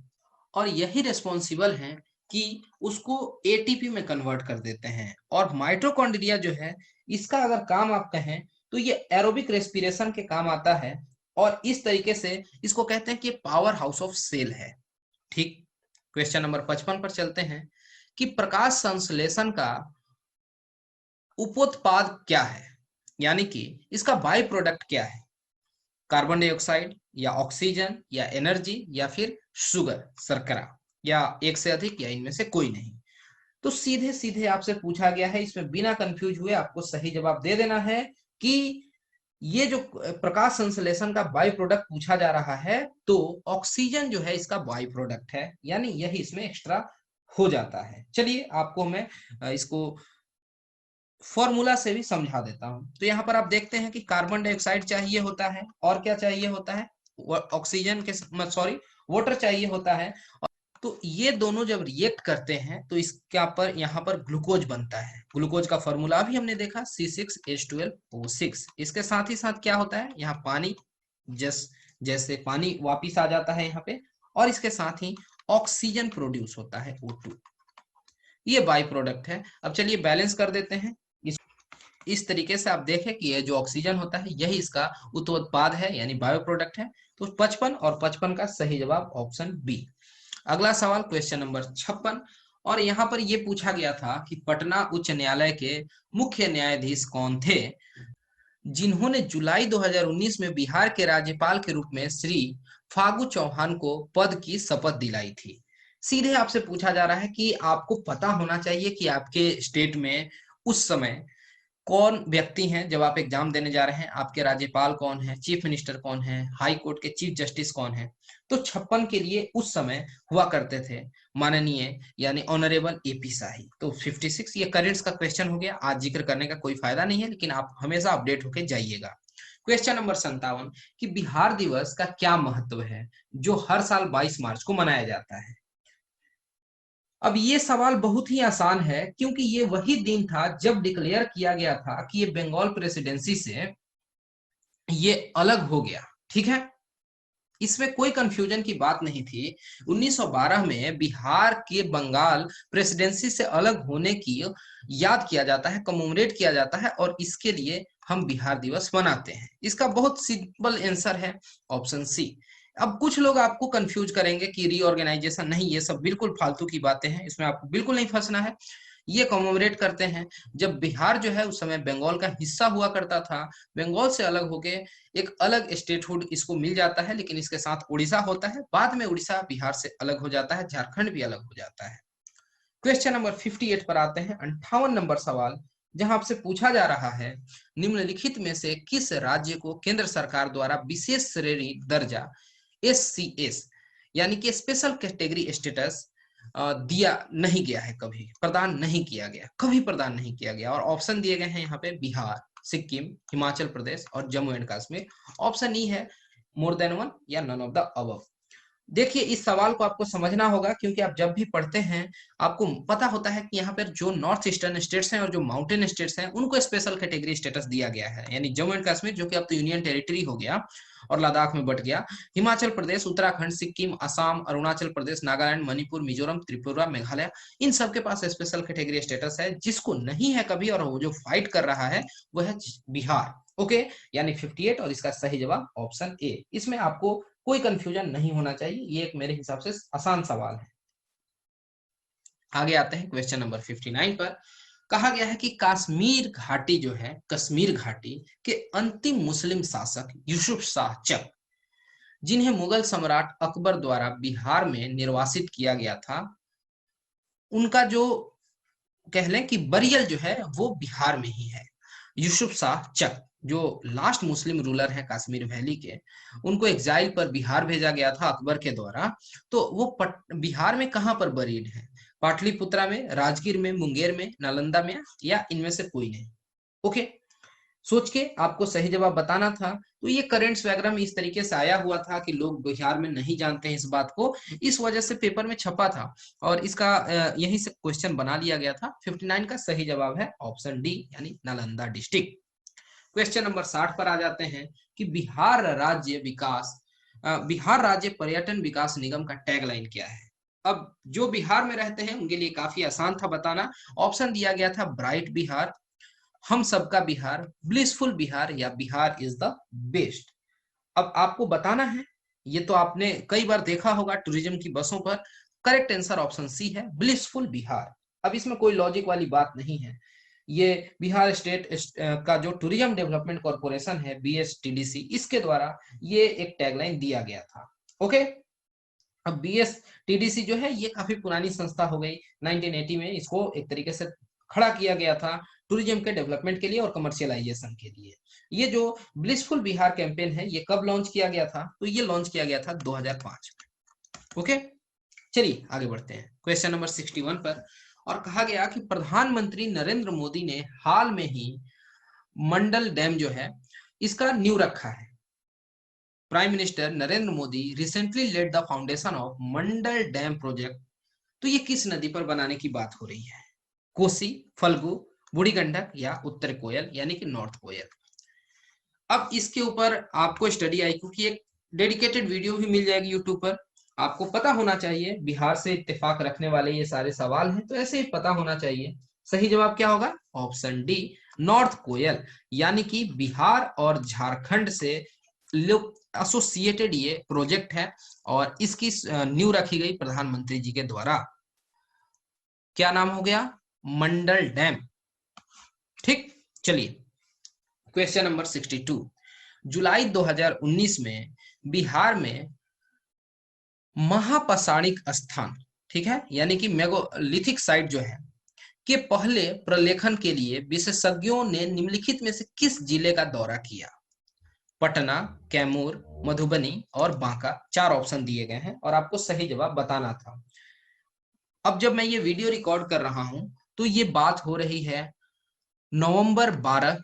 Speaker 1: और यही रिस्पॉन्सिबल है कि उसको एटीपी में कन्वर्ट कर देते हैं। और माइटोकॉन्ड्रिया जो है, इसका अगर काम आप कहें तो ये एरोबिक रेस्पिरेशन के काम आता है, और इस तरीके से इसको कहते हैं कि पावर हाउस ऑफ सेल है। ठीक, क्वेश्चन नंबर 55 पर चलते हैं कि प्रकाश संश्लेषण का उपोत्पाद क्या है, यानी कि इसका बाई प्रोडक्ट क्या है? कार्बन डाइऑक्साइड, या ऑक्सीजन, या एनर्जी, या फिर शुगर, शर्करा, या एक से अधिक, या इनमें से कोई नहीं? तो सीधे सीधे आपसे पूछा गया है, इसमें बिना कंफ्यूज हुए आपको सही जवाब दे देना है कि ये जो प्रकाश संश्लेषण का बाई प्रोडक्ट पूछा जा रहा है, तो ऑक्सीजन जो है इसका बाई प्रोडक्ट है, यानी यही इसमें एक्स्ट्रा हो जाता है। चलिए आपको मैं इसको फॉर्मूला से भी समझा देता हूं। तो यहाँ पर आप देखते हैं कि कार्बन डाइऑक्साइड चाहिए होता है, और क्या चाहिए होता है, ऑक्सीजन के, सॉरी, वाटर चाहिए होता है। तो ये दोनों जब रिएक्ट करते हैं तो इसका पर यहाँ पर ग्लूकोज बनता है। ग्लूकोज का फॉर्मूला भी हमने देखा, C6H12O6। इसके साथ ही साथ क्या होता है, यहाँ पानी, जैसे पानी वापिस आ जाता है यहाँ पे, और इसके साथ ही ऑक्सीजन प्रोड्यूस होता है, O2। ये बाई प्रोडक्ट है। अब चलिए बैलेंस कर देते हैं। इस तरीके से आप देखें कि ये जो ऑक्सीजन होता है यही इसका उत्पाद है यानी बायो प्रोडक्ट है। तो 55 और 55 का सही जवाब ऑप्शन बी। अगला सवाल क्वेश्चन नंबर 56, और यहाँ पर ये पूछा गया था कि पटना उच्च न्यायालय के मुख्य न्यायाधीश कौन थे जिन्होंने जुलाई 2019 में बिहार के राज्यपाल के रूप में श्री फागू चौहान को पद की शपथ दिलाई थी। सीधे आपसे पूछा जा रहा है कि आपको पता होना चाहिए कि आपके स्टेट में उस समय कौन व्यक्ति हैं। जब आप एग्जाम देने जा रहे हैं, आपके राज्यपाल कौन है, चीफ मिनिस्टर कौन है, हाई कोर्ट के चीफ जस्टिस कौन है। तो 56 के लिए उस समय हुआ करते थे माननीय यानी ऑनरेबल एपी शाही। तो 56 ये करेंट्स का क्वेश्चन हो गया, आज जिक्र करने का कोई फायदा नहीं है, लेकिन आप हमेशा अपडेट होके जाइएगा। क्वेश्चन नंबर 57 कि बिहार दिवस का क्या महत्व है जो हर साल 22 मार्च को मनाया जाता है। अब ये सवाल बहुत ही आसान है क्योंकि ये वही दिन था जब डिक्लेयर किया गया था कि ये बंगाल प्रेसिडेंसी से ये अलग हो गया। ठीक है, इसमें कोई कंफ्यूजन की बात नहीं थी। 1912 में बिहार के बंगाल प्रेसिडेंसी से अलग होने की याद किया जाता है, कमेमोरेट किया जाता है, और इसके लिए हम बिहार दिवस मनाते हैं। इसका बहुत सिंपल आंसर है ऑप्शन सी। अब कुछ लोग आपको कंफ्यूज करेंगे कि रीऑर्गेनाइजेशन नहीं, ये सब बिल्कुल फालतू की बातें हैं, इसमें आपको बिल्कुल नहीं फंसना है। ये कमेमोरेट करते हैं जब बिहार जो है उस समय बंगाल का हिस्सा हुआ करता था, बंगाल से अलग होके एक अलग स्टेटहुड इसको मिल जाता है, लेकिन इसके साथ उड़ीसा होता है। बाद में उड़ीसा बिहार से अलग हो जाता है, झारखंड भी अलग हो जाता है। क्वेश्चन नंबर 58 पर आते हैं, 58 नंबर सवाल, जहां आपसे पूछा जा रहा है निम्नलिखित में से किस राज्य को केंद्र सरकार द्वारा विशेष श्रेणी दर्जा SCS यानी कि स्पेशल कैटेगरी स्टेटस दिया नहीं गया है, कभी प्रदान नहीं किया गया, कभी प्रदान नहीं किया गया। और ऑप्शन दिए गए हैं यहाँ पे बिहार, सिक्किम, हिमाचल प्रदेश और Jammu and Kashmir. Option E है मोर देन वन या नन ऑफ द अबव। देखिए इस सवाल को आपको समझना होगा क्योंकि आप जब भी पढ़ते हैं आपको पता होता है कि यहाँ पर जो नॉर्थ ईस्टर्न स्टेट्स हैं और जो माउंटेन स्टेट्स हैं उनको स्पेशल कैटेगरी स्टेटस दिया गया है, यानी जम्मू एंड कश्मीर जो कि अब तो यूनियन टेरिटरी हो गया और लद्दाख में बट गया, हिमाचल प्रदेश, उत्तराखंड, सिक्किम, असम, अरुणाचल प्रदेश, नागालैंड, मणिपुर, मिजोरम, त्रिपुरा, मेघालय, इन सबके पास स्पेशल कैटेगरी स्टेटस है। जिसको नहीं है कभी और वो जो फाइट कर रहा है वो है बिहार। ओके, यानी 58 और इसका सही जवाब ऑप्शन ए। इसमें आपको कोई कंफ्यूजन नहीं होना चाहिए, ये एक मेरे हिसाब से आसान सवाल है। आगे आते हैं क्वेश्चन नंबर 59 पर। कहा गया है कि कश्मीर घाटी जो है, कश्मीर घाटी के अंतिम मुस्लिम शासक यूसुफ शाह चक, जिन्हें मुगल सम्राट अकबर द्वारा बिहार में निर्वासित किया गया था, उनका जो कह लें कि बरियल जो है वो बिहार में ही है। यूसुफ शाह चक जो लास्ट मुस्लिम रूलर है कश्मीर वैली के, उनको एग्जाइल पर बिहार भेजा गया था अकबर के द्वारा। तो वो बिहार में कहां पर बरीड है? पाटलिपुत्रा में, राजगीर में, मुंगेर में, नालंदा में, या इनमें से कोई नहीं। ओके, सोच के आपको सही जवाब बताना था। तो ये करेंट्स वगैरह में इस तरीके से आया हुआ था कि लोग बिहार में नहीं जानते हैं इस बात को, इस वजह से पेपर में छपा था और इसका यहीं से क्वेश्चन बना लिया गया था। 59 का सही जवाब है ऑप्शन डी यानी नालंदा डिस्ट्रिक्ट। क्वेश्चन नंबर 60 पर आ जाते हैं कि बिहार राज्य पर्यटन विकास निगम का टैगलाइन क्या है? अब जो बिहार में रहते हैं उनके लिए काफी आसान था बताना। ऑप्शन दिया गया था ब्राइट बिहार, हम सबका बिहार, ब्लिसफुल बिहार, या बिहार इज द बेस्ट। अब आपको बताना है, ये तो आपने कई बार देखा होगा टूरिज्म की बसों पर। करेक्ट आंसर ऑप्शन सी है ब्लिसफुल बिहार। अब इसमें कोई लॉजिक वाली बात नहीं है। ये बिहार स्टेट का जो टूरिज्म डेवलपमेंट कॉर्पोरेशन है BSTDC, इसके द्वारा ये एक टैगलाइन दिया गया था। ओके, अब BSTDC जो है ये काफी पुरानी संस्था हो गई, 1980 में इसको एक तरीके से खड़ा किया गया था टूरिज्म के डेवलपमेंट के लिए और कमर्शियलाइजेशन के लिए। ये जो ब्लिसफुल बिहार कैंपेन है ये कब लॉन्च किया गया था? तो ये लॉन्च किया गया था 2005 में। ओके, चलिए आगे बढ़ते हैं क्वेश्चन नंबर 61 पर। और कहा गया कि प्रधानमंत्री नरेंद्र मोदी ने हाल में ही मंडल डैम जो है इसका नींव रखा है। Prime minister Narendra Modi recently laid the foundation of Mandal dam project. तो ये किस नदी पर बनाने की बात हो रही है? कोसी, फल्गु, बूढ़ी गंडक या उत्तर कोयल यानी कि नॉर्थ कोयल। अब इसके ऊपर आपको स्टडी IQ की एक डेडिकेटेड वीडियो भी मिल जाएगी यूट्यूब पर, आपको पता होना चाहिए, बिहार से इत्तेफाक रखने वाले ये सारे सवाल हैं, तो ऐसे ही पता होना चाहिए। सही जवाब क्या होगा? ऑप्शन डी, नॉर्थ कोयल, यानी कि बिहार और झारखंड से लोग एसोसिएटेड ये प्रोजेक्ट है और इसकी नींव रखी गई प्रधानमंत्री जी के द्वारा। क्या नाम हो गया? मंडल डैम। ठीक, चलिए क्वेश्चन नंबर 62। जुलाई 2019 में बिहार में महापाषाणिक स्थान, ठीक है, यानी कि मेगालिथिक साइट जो है, के पहले प्रलेखन के लिए विशेषज्ञों ने निम्नलिखित में से किस जिले का दौरा किया? पटना, कैमूर, मधुबनी और बांका, 4 ऑप्शन दिए गए हैं और आपको सही जवाब बताना था। अब जब मैं ये वीडियो रिकॉर्ड कर रहा हूं तो ये बात हो रही है नवंबर 12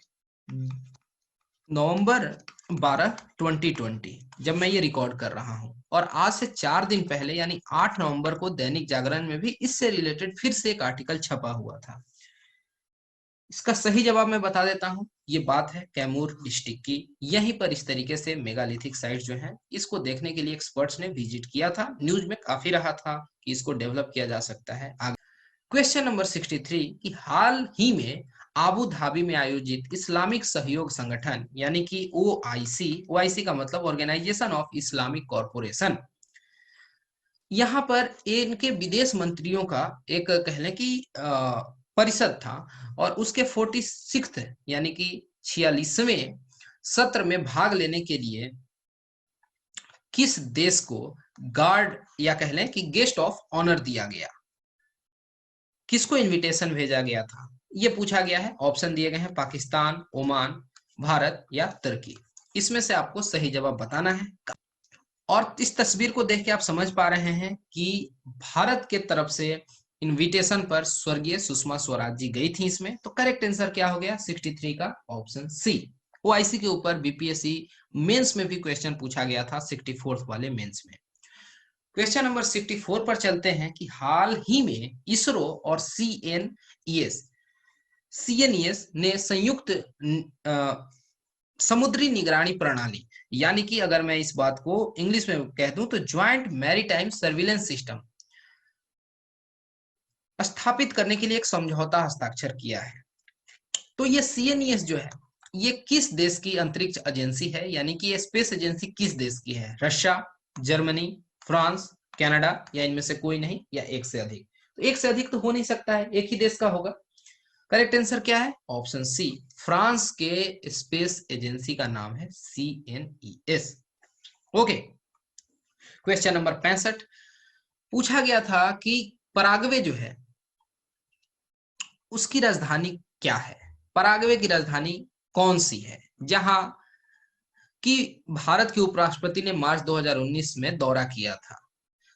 Speaker 1: 2020, जब मैं ये रिकॉर्ड कर रहा हूं, और आज से 4 दिन पहले यानी 8 नवंबर को दैनिक जागरण में भी इससे रिलेटेड फिर से एक आर्टिकल छपा हुआ था। इसका सही जवाब मैं बता देता हूं। ये बात है कैमूर डिस्ट्रिक्ट की। यहीं पर इस तरीके से मेगालिथिक साइट जो है, इसको देखने के लिए एक्सपर्ट्स ने विजिट किया था। न्यूज में काफी रहा था कि इसको डेवलप किया जा सकता है आगे। क्वेश्चन नंबर 63 कि हाल ही में आबू धाबी में आयोजित इस्लामिक सहयोग संगठन यानी कि ओआईसी का मतलब ऑर्गेनाइजेशन ऑफ इस्लामिक कॉरपोरेशन, यहाँ पर इनके विदेश मंत्रियों का एक कह लें कि परिषद था और उसके 46th यानी कि 46वें सत्र में भाग लेने के लिए किस देश को गार्ड या कह लें कि गेस्ट ऑफ ऑनर दिया गया? किसको इनविटेशन भेजा गया था? ये पूछा गया है। ऑप्शन दिए गए हैं पाकिस्तान, ओमान, भारत या तुर्की। इसमें से आपको सही जवाब बताना है। और इस तस्वीर को देख के आप समझ पा रहे हैं कि भारत के तरफ से इनविटेशन पर स्वर्गीय सुषमा स्वराज जी गई थी इसमें। तो करेक्ट आंसर क्या हो गया? 63 का ऑप्शन सी। ओआईसी के ऊपर बीपीएससी मेंस में भी क्वेश्चन पूछा गया था 64th वाले मेंस में। क्वेश्चन नंबर 64 पर चलते हैं कि हाल ही में इसरो और सीएनईएस ने संयुक्त समुद्री निगरानी प्रणाली, यानी कि अगर मैं इस बात को इंग्लिश में कह दूं तो ज्वाइंट मैरीटाइम सर्विलेंस सिस्टम स्थापित करने के लिए एक समझौता हस्ताक्षर किया है। तो ये सीएनईएस जो है, ये किस देश की अंतरिक्ष एजेंसी है, यानी कि ये स्पेस एजेंसी किस देश की है? रशिया, जर्मनी, फ्रांस, कनाडा या इनमें से कोई नहीं, या एक से अधिक? तो एक से अधिक तो हो नहीं सकता है, एक ही देश का होगा। करेक्ट आंसर क्या है? ऑप्शन सी, फ्रांस के स्पेस एजेंसी का नाम है सीएनईएस। ओके, क्वेश्चन नंबर 65 पूछा गया था कि पराग्वे जो है उसकी राजधानी क्या है? पराग्वे की राजधानी कौन सी है, जहां कि भारत के उपराष्ट्रपति ने मार्च 2019 में दौरा किया था?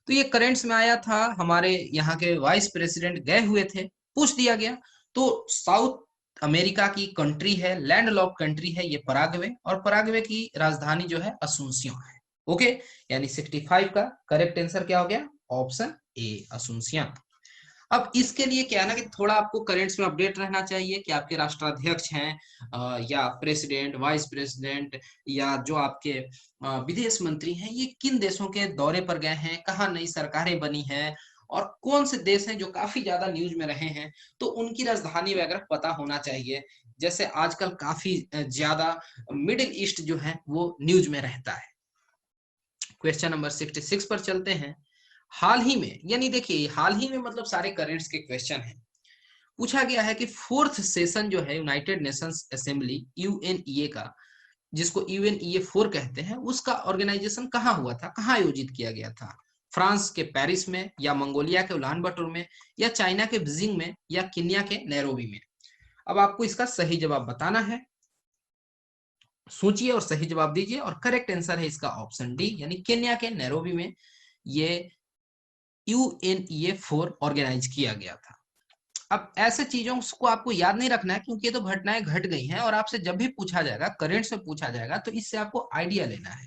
Speaker 1: तो ये करेंट्स में आया था, हमारे यहाँ के वाइस प्रेसिडेंट गए हुए थे, पूछ दिया गया। तो साउथ अमेरिका की कंट्री है, लैंडलॉक कंट्री है ये पराग्वे, और पराग्वे की राजधानी जो है असुंसियों है। ओके, यानी 65 का करेक्ट आंसर क्या हो गया? Option A, Asuncion. अब इसके लिए क्या है ना कि थोड़ा आपको करेंट्स में अपडेट रहना चाहिए कि आपके राष्ट्राध्यक्ष हैं या प्रेसिडेंट, वाइस प्रेसिडेंट या जो आपके विदेश मंत्री हैं, ये किन देशों के दौरे पर गए हैं, कहाँ नई सरकारें बनी हैं और कौन से देश हैं जो काफी ज्यादा न्यूज में रहे हैं, तो उनकी राजधानी वगैरह पता होना चाहिए। जैसे आजकल काफी ज्यादा मिडिल ईस्ट जो है वो न्यूज में रहता है। क्वेश्चन नंबर 66 पर चलते हैं। हाल ही में, यानी देखिए हाल ही में मतलब सारे करेंट्स के क्वेश्चन हैं। पूछा गया है कि 4th सेशन जो है यूनाइटेड नेशंस असेंबली यूएनईए का, जिसको यूएनईए 4 कहते हैं, उसका ऑर्गेनाइजेशन कहाँ हुआ था, कहाँ आयोजित किया गया था? फ्रांस के पेरिस में, या मंगोलिया के उलान बटोर में, या चाइना के बीजिंग में, या केन्या के नैरोबी में? अब आपको इसका सही जवाब बताना है। सोचिए और सही जवाब दीजिए, और करेक्ट आंसर है इसका ऑप्शन डी, यानी केन्या के नैरोबी में ये यूएनईए 4 ऑर्गेनाइज किया गया था। अब ऐसे चीजों को आपको याद नहीं रखना है क्योंकि ये तो घटनाएं घट गई हैं, और आपसे जब भी पूछा जाएगा, करंट से पूछा जाएगा, तो इससे आपको आइडिया लेना है।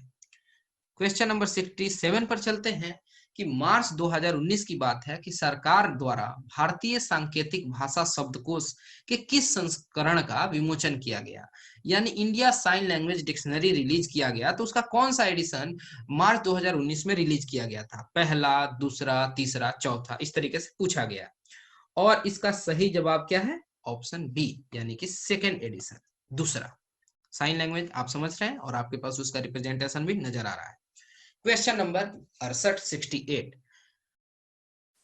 Speaker 1: क्वेश्चन नंबर 67 पर चलते हैं कि मार्च 2019 की बात है कि सरकार द्वारा भारतीय सांकेतिक भाषा शब्दकोश के किस संस्करण का विमोचन किया गया, यानी India sign language dictionary release किया गया, तो उसका कौन सा एडिशन मार्च 2019 में रिलीज किया गया था? पहला, दूसरा, तीसरा, चौथा, इस तरीके से पूछा गया। और इसका सही जवाब क्या है? ऑप्शन बी, यानी कि सेकेंड एडिशन, दूसरा। साइन लैंग्वेज आप समझ रहे हैं और आपके पास उसका रिप्रेजेंटेशन भी नजर आ रहा है। Question number 68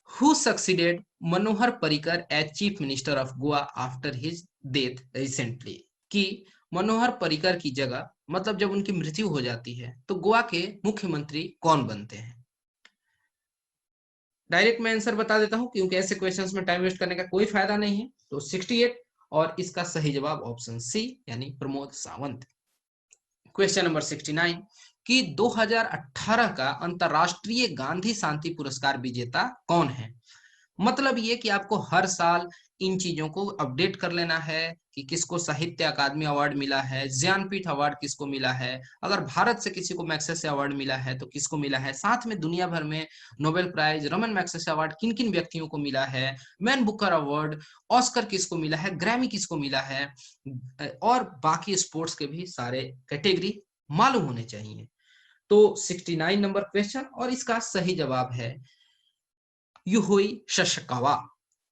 Speaker 1: who succeeded Manohar Parrikar as chief minister of Goa after his death recently, कि मनोहर पर्रिकर की जगह, मतलब जब उनकी मृत्यु हो जाती है, तो गोवा के मुख्यमंत्री कौन बनते हैं? डायरेक्ट मैं आंसर बता देता हूं क्योंकि ऐसे क्वेश्चंस में टाइम वेस्ट करने का कोई फायदा नहीं है। तो 68, और इसका सही जवाब ऑप्शन सी, यानी प्रमोद सावंत। क्वेश्चन नंबर 69 कि 2018 का अंतरराष्ट्रीय गांधी शांति पुरस्कार विजेता कौन है? मतलब ये कि आपको हर साल इन चीजों को अपडेट कर लेना है कि किसको साहित्य अकादमी अवार्ड मिला है, ज्ञानपीठ अवार्ड किसको मिला है, अगर भारत से किसी को मैग्सेसे अवार्ड मिला है तो किसको मिला है, साथ में दुनिया भर में Nobel prize, Raman Magsaysay award किन किन व्यक्तियों को मिला है, मैन बुकर अवार्ड, ऑस्कर किसको मिला है, ग्रैमी किसको मिला है, और बाकी स्पोर्ट्स के भी सारे कैटेगरी मालूम होने चाहिए। तो 69 नंबर क्वेश्चन, और इसका सही जवाब है युहोई सशकावा।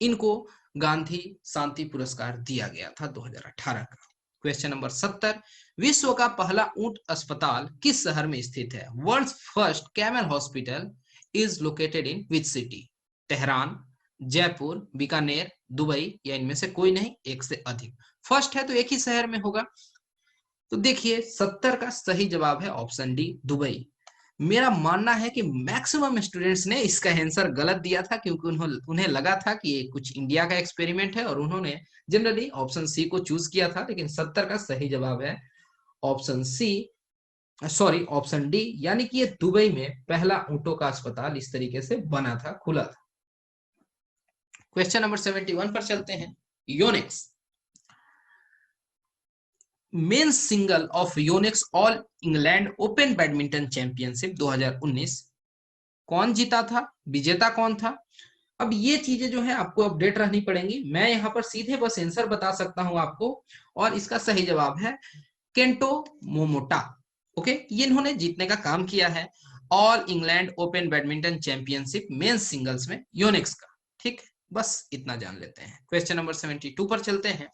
Speaker 1: इनको गांधी शांति पुरस्कार दिया गया था 2018 का। क्वेश्चन नंबर 70 विश्व का पहला ऊंट अस्पताल किस शहर में स्थित है? World's first camel hospital is located in which city? Tehran, Jaipur, Bikaner, Dubai, या इनमें से कोई नहीं, एक से अधिक। फर्स्ट है तो एक ही शहर में होगा। तो देखिए 70 का सही जवाब है ऑप्शन डी, दुबई। मेरा मानना है कि मैक्सिमम स्टूडेंट्स ने इसका आंसर गलत दिया था क्योंकि उन्हें लगा था कि ये कुछ इंडिया का एक्सपेरिमेंट है और उन्होंने जनरली ऑप्शन सी को चूज किया था, लेकिन 70 का सही जवाब है option C, sorry option D, यानी कि ये दुबई में पहला ऊंटों का अस्पताल इस तरीके से बना था, खुला था। क्वेश्चन नंबर 71 पर चलते हैं। Yonex men's single of Yonex all England open badminton championship 2019 कौन जीता था? विजेता कौन था? अब ये चीजें जो है आपको अपडेट रहनी पड़ेंगी। मैं यहाँ पर सीधे बस आंसर बता सकता हूं आपको, और इसका सही जवाब है केंटो मोमोटा। ओके, ये इन्होंने जीतने का काम किया है all England open badminton championship men's singles में योनेक्स का। ठीक, बस इतना जान लेते हैं। क्वेश्चन नंबर 72 पर चलते हैं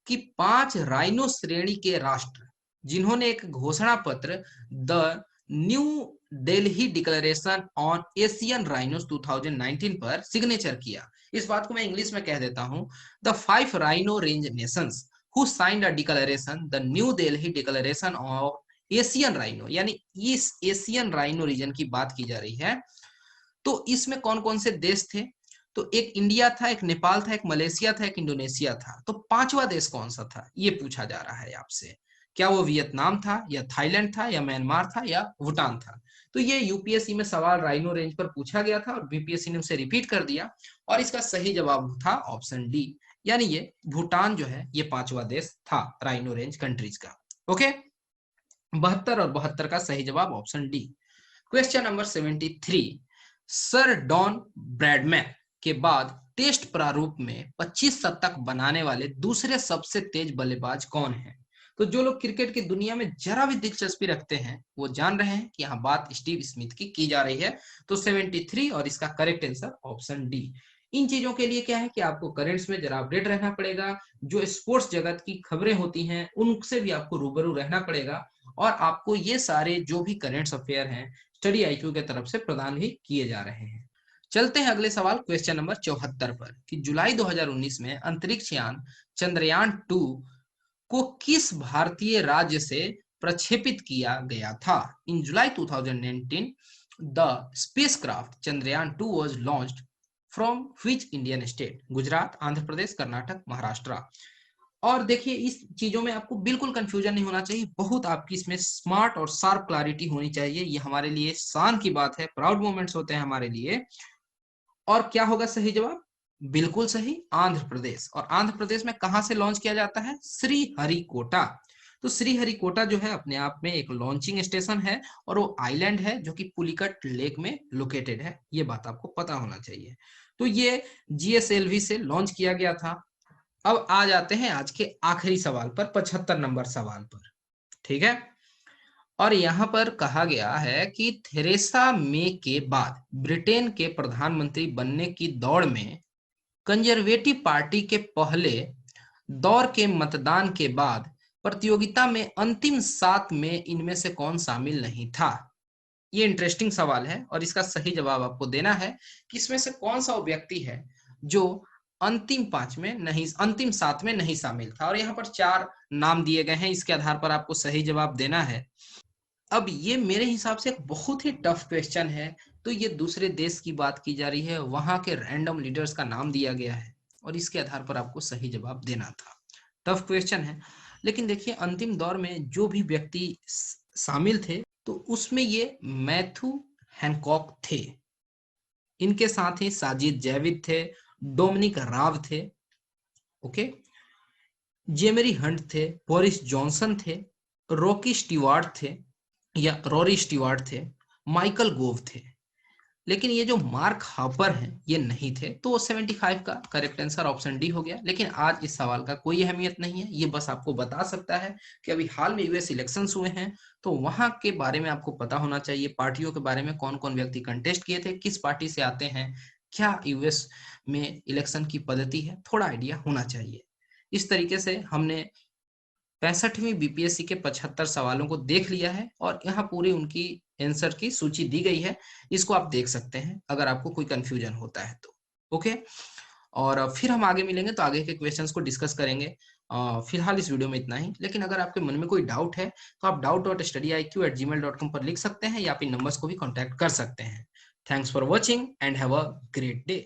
Speaker 1: कि 5 राइनो श्रेणी के राष्ट्र जिन्होंने एक घोषणा पत्र the new Delhi declaration on Asian rhinos 2019 पर सिग्नेचर किया। इस बात को मैं इंग्लिश में कह देता हूं, the 5 rhino range Nations who signed a declaration the new Delhi declaration of Asian rhino, यानी इस एशियन राइनो रीजन की बात की जा रही है। तो इसमें कौन कौन से देश थे? तो एक इंडिया था, एक नेपाल था, एक मलेशिया था, एक इंडोनेशिया था। तो पांचवा देश कौन सा था, ये पूछा जा रहा है आपसे। क्या वो वियतनाम था, या थाईलैंड था, या म्यांमार था, या भूटान था? तो ये यूपीएससी में सवाल राइनो रेंज पर पूछा गया था और बीपीएससी ने उसे रिपीट कर दिया, और इसका सही जवाब था ऑप्शन डी, यानी ये भूटान जो है ये पांचवा देश था राइनो रेंज कंट्रीज का। ओके, 72 और 72 का सही जवाब option D. Question number 73 sir Don Bradman के बाद टेस्ट प्रारूप में 25 शतक बनाने वाले दूसरे सबसे तेज बल्लेबाज कौन है? तो जो लोग क्रिकेट की दुनिया में जरा भी दिलचस्पी रखते हैं वो जान रहे हैं कि यहाँ बात स्टीव स्मिथ की जा रही है। तो 73 और इसका करेक्ट आंसर ऑप्शन डी। इन चीजों के लिए क्या है कि आपको करेंट्स में जरा अपडेट रहना पड़ेगा, जो स्पोर्ट्स जगत की खबरें होती हैं उनसे भी आपको रूबरू रहना पड़ेगा, और आपको ये सारे जो भी करेंट्स अफेयर हैं स्टडी आईक्यू के तरफ से प्रदान भी किए जा रहे हैं। चलते हैं अगले सवाल क्वेश्चन नंबर 74 पर कि जुलाई 2019 में अंतरिक्ष यान चंद्रयान 2 को किस भारतीय राज्य से प्रक्षेपित किया गया था? In July 2019 the spacecraft Chandrayaan 2 was launched from which Indian state? Gujarat, Andhra Pradesh, Karnataka, Maharashtra. और देखिए इस चीजों में आपको बिल्कुल कंफ्यूजन नहीं होना चाहिए, बहुत आपकी इसमें स्मार्ट और शार्प क्लैरिटी होनी चाहिए। ये हमारे लिए शान की बात है, प्राउड मोमेंट्स होते हैं हमारे लिए। और क्या होगा सही जवाब? बिल्कुल सही, आंध्र प्रदेश। और आंध्र प्रदेश में कहां से लॉन्च किया जाता है? श्री हरिकोटा। तो श्रीहरिकोटा जो है अपने आप में एक लॉन्चिंग स्टेशन है और वो आइलैंड है जो कि पुलिकट लेक में लोकेटेड है, ये बात आपको पता होना चाहिए। तो ये जीएसएलवी से लॉन्च किया गया था। अब आ जाते हैं आज के आखिरी सवाल पर, 75 नंबर सवाल पर, ठीक है। और यहाँ पर कहा गया है कि थेरेसा मे के बाद ब्रिटेन के प्रधानमंत्री बनने की दौड़ में कंजर्वेटिव पार्टी के पहले दौर के मतदान के बाद प्रतियोगिता में अंतिम 7 में इनमें से कौन शामिल नहीं था। ये इंटरेस्टिंग सवाल है और इसका सही जवाब आपको देना है कि इसमें से कौन सा वो व्यक्ति है जो अंतिम 5 में नहीं, अंतिम 7 में नहीं शामिल था। और यहाँ पर 4 नाम दिए गए हैं, इसके आधार पर आपको सही जवाब देना है। अब ये मेरे हिसाब से एक बहुत ही टफ क्वेश्चन है। तो ये दूसरे देश की बात की जा रही है, वहां के रैंडम लीडर्स का नाम दिया गया है और इसके आधार पर आपको सही जवाब देना था। टफ क्वेश्चन है, लेकिन देखिए अंतिम दौर में जो भी व्यक्ति शामिल थे तो उसमें ये मैथ्यू हैनकॉक थे, इनके साथ ही साजिद जाविद थे, डोमिनिक राव थे, ओके, जेमरी हंट थे, बोरिस जॉनसन थे, रॉकी स्टीवार्ट थे या रॉरी स्टीवार्ट थे, माइकल गोव थे। लेकिन ये जो मार्क हापर हैं ये नहीं थे, तो 75 का करेक्ट आंसर ऑप्शन डी हो गया। लेकिन आज इस सवाल का कोई अहमियत नहीं है, ये बस आपको बता सकता है कि अभी हाल में यूएस इलेक्शंस हुए हैं तो वहां के बारे में आपको पता होना चाहिए, पार्टियों के बारे में, कौन कौन व्यक्ति कंटेस्ट किए थे, किस पार्टी से आते हैं, क्या यूएस में इलेक्शन की पद्धति है, थोड़ा आइडिया होना चाहिए। इस तरीके से हमने 65वीं बीपीएससी के 75 सवालों को देख लिया है और यहाँ पूरी उनकी आंसर की सूची दी गई है, इसको आप देख सकते हैं अगर आपको कोई कंफ्यूजन होता है तो। ओके, और फिर हम आगे मिलेंगे तो आगे के क्वेश्चंस को डिस्कस करेंगे। फिलहाल इस वीडियो में इतना ही, लेकिन अगर आपके मन में कोई डाउट है तो आप doubt.studyiq@gmail.com पर लिख सकते हैं या फिर नंबर्स को भी कॉन्टैक्ट कर सकते हैं। Thanks for watching and have a great day.